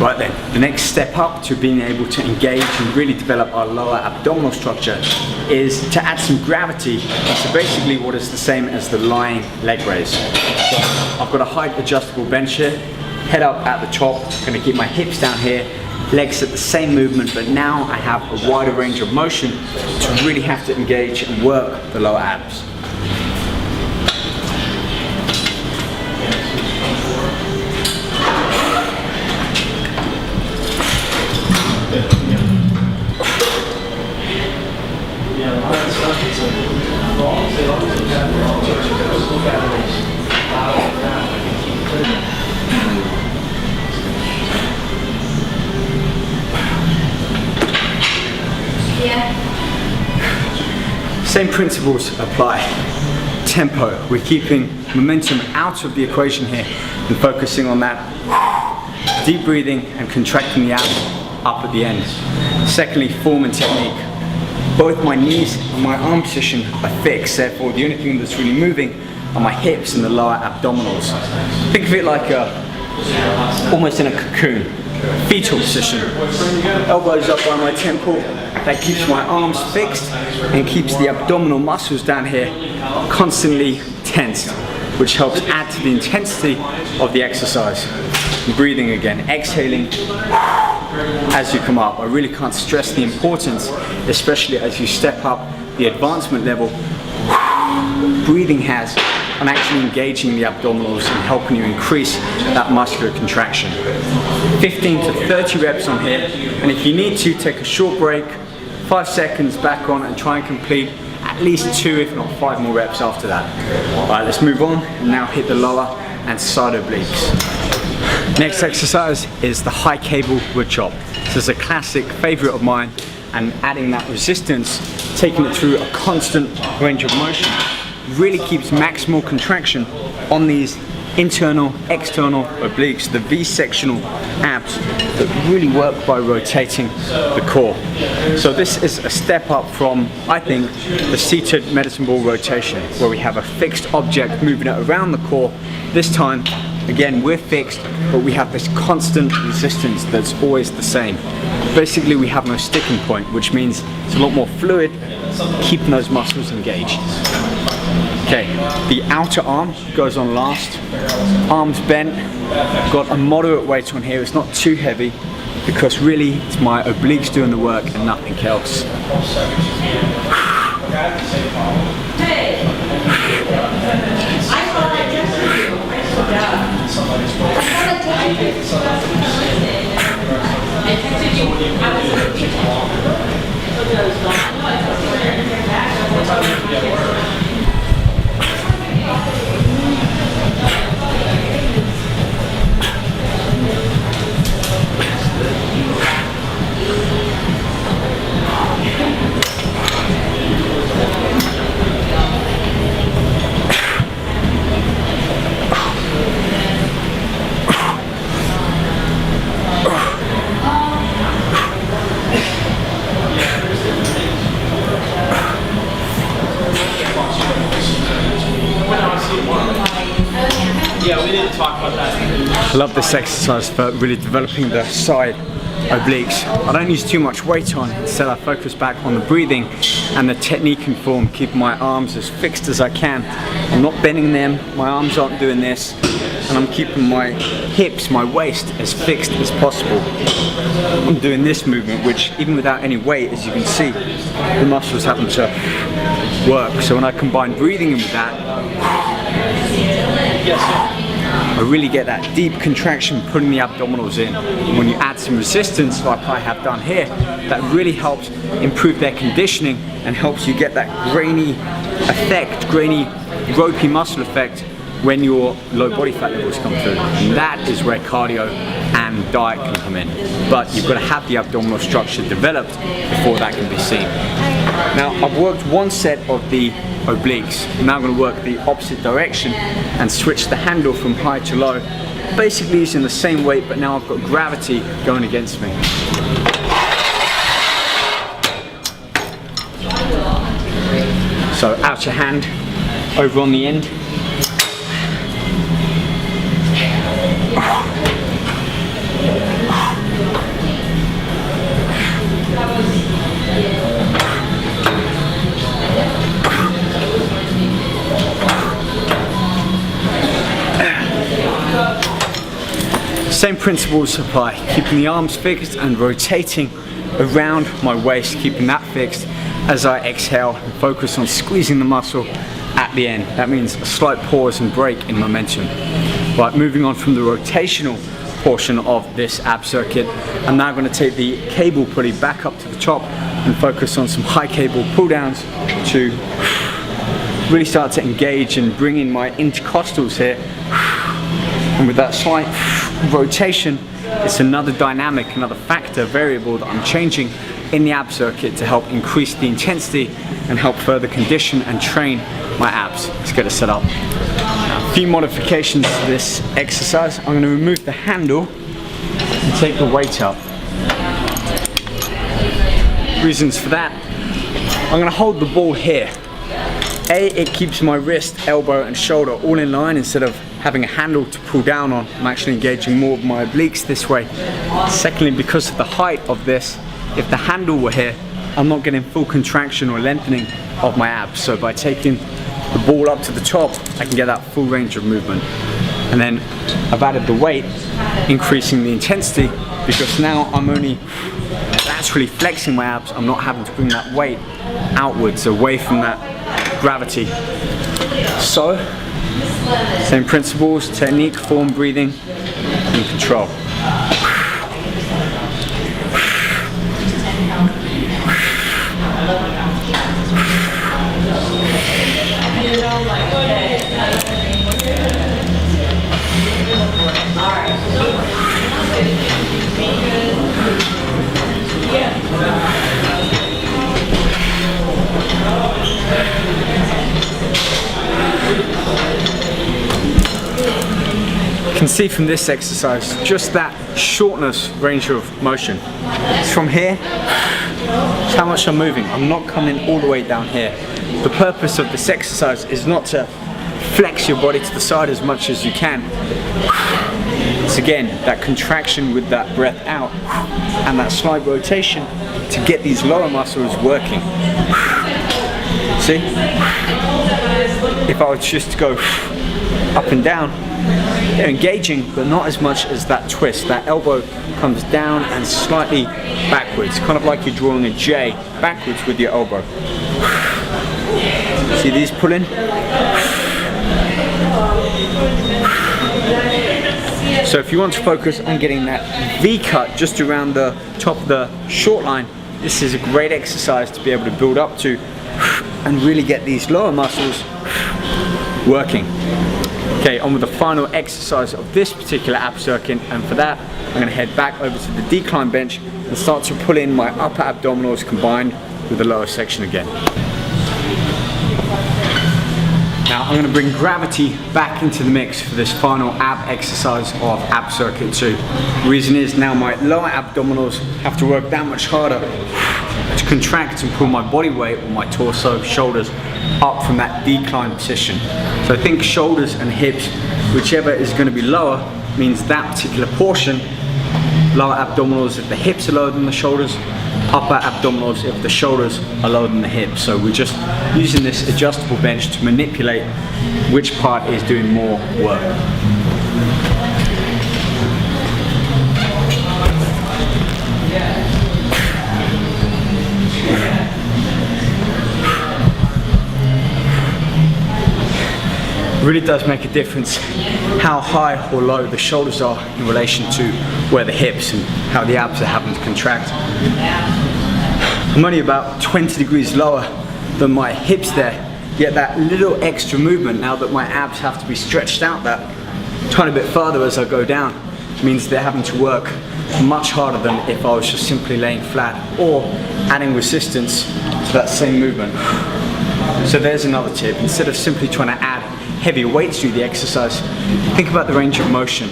Right then, the next step up to being able to engage and really develop our lower abdominal structure is to add some gravity. So basically what is the same as the lying leg raise. So I've got a height adjustable bench here, head up at the top, going to keep my hips down here, legs at the same movement, but now I have a wider range of motion to really have to engage and work the lower abs. Same principles apply. Tempo, we're keeping momentum out of the equation here and focusing on that deep breathing and contracting the abs up at the end. Secondly, form and technique. Both my knees and my arm position are fixed, therefore the only thing that's really moving are my hips and the lower abdominals. Think of it like almost in a cocoon, fetal position. Elbows up by my temple, that keeps my arms fixed and keeps the abdominal muscles down here constantly tensed, which helps add to the intensity of the exercise. Breathing again, exhaling as you come up. I really can't stress the importance, especially as you step up the advancement level, breathing has on actually engaging the abdominals and helping you increase that muscular contraction. 15 to 30 reps on here, and if you need to, take a short break, 5 seconds back on and try and complete at least 2 if not 5 more reps after that. Alright, let's move on and now hit the lower and side obliques. Next exercise is the high cable wood chop. This is a classic favorite of mine, and adding that resistance, taking it through a constant range of motion, really keeps maximal contraction on these internal, external obliques, the V-sectional abs that really work by rotating the core. So this is a step up from, I think, the seated medicine ball rotation, where we have a fixed object moving it around the core. This time, again, we're fixed, but we have this constant resistance that's always the same. Basically, we have no sticking point, which means it's a lot more fluid, keeping those muscles engaged. Okay, the outer arm goes on last. Arms bent, got a moderate weight on here. It's not too heavy because really it's my obliques doing the work and nothing else. I love this exercise for really developing the side obliques. I don't use too much weight on, instead I focus back on the breathing and the technique and form, keeping my arms as fixed as I can. I'm not bending them, my arms aren't doing this, and I'm keeping my hips, my waist as fixed as possible. I'm doing this movement, which even without any weight, as you can see, the muscles happen to work. So when I combine breathing with that, I really get that deep contraction, putting the abdominals in. When you add some resistance, like I have done here, that really helps improve their conditioning and helps you get that grainy effect, grainy, ropey muscle effect when your low body fat levels come through. And that is where cardio and diet can come in. But you've got to have the abdominal structure developed before that can be seen. Now, I've worked one set of the obliques. I'm now going to work the opposite direction and switch the handle from high to low. Basically using the same weight, but now I've got gravity going against me. So out your hand, over on the end. Same principles apply, keeping the arms fixed and rotating around my waist, keeping that fixed as I exhale and focus on squeezing the muscle at the end. That means a slight pause and break in momentum. Right, moving on from the rotational portion of this ab circuit, I'm now going to take the cable pulley back up to the top and focus on some high cable pull downs to really start to engage and bring in my intercostals here. And with that slight rotation, it's another dynamic, another factor, variable that I'm changing in the ab circuit to help increase the intensity and help further condition and train my abs. Let's get it set up. Now, a few modifications to this exercise. I'm going to remove the handle and take the weight up. Reasons for that: I'm going to hold the ball here. A, it keeps my wrist, elbow and shoulder all in line instead of having a handle to pull down on. I'm actually engaging more of my obliques this way. Secondly, because of the height of this, if the handle were here, I'm not getting full contraction or lengthening of my abs. So by taking the ball up to the top, I can get that full range of movement. And then I've added the weight, increasing the intensity, because now I'm only naturally flexing my abs. I'm not having to bring that weight outwards, away from that gravity. So, same principles, technique, form, breathing, and control. You can see from this exercise just that shortness range of motion. It's from here, it's how much I'm moving. I'm not coming all the way down here. The purpose of this exercise is not to flex your body to the side as much as you can. It's again that contraction with that breath out and that slight rotation to get these lower muscles working. See? If I was just to go up and down, they're engaging, but not as much as that twist. That elbow comes down and slightly backwards, kind of like you're drawing a J backwards with your elbow. See these pull in? So if you want to focus on getting that V cut just around the top of the short line, this is a great exercise to be able to build up to and really get these lower muscles working. Okay, on with the final exercise of this particular ab circuit, and for that I'm going to head back over to the decline bench and start to pull in my upper abdominals combined with the lower section again. Now I'm going to bring gravity back into the mix for this final ab exercise of ab circuit 2. The reason is now my lower abdominals have to work that much harder to contract and pull my body weight or my torso, shoulders up from that decline position. So I think shoulders and hips, whichever is going to be lower, means that particular portion, lower abdominals if the hips are lower than the shoulders, upper abdominals if the shoulders are lower than the hips. So we're just using this adjustable bench to manipulate which part is doing more work. It really does make a difference how high or low the shoulders are in relation to where the hips and how the abs are having to contract. I'm only about 20 degrees lower than my hips there, yet that little extra movement, now that my abs have to be stretched out that tiny bit further as I go down, means they're having to work much harder than if I was just simply laying flat or adding resistance to that same movement. So there's another tip. Instead of simply trying to add heavier weights through the exercise, think about the range of motion.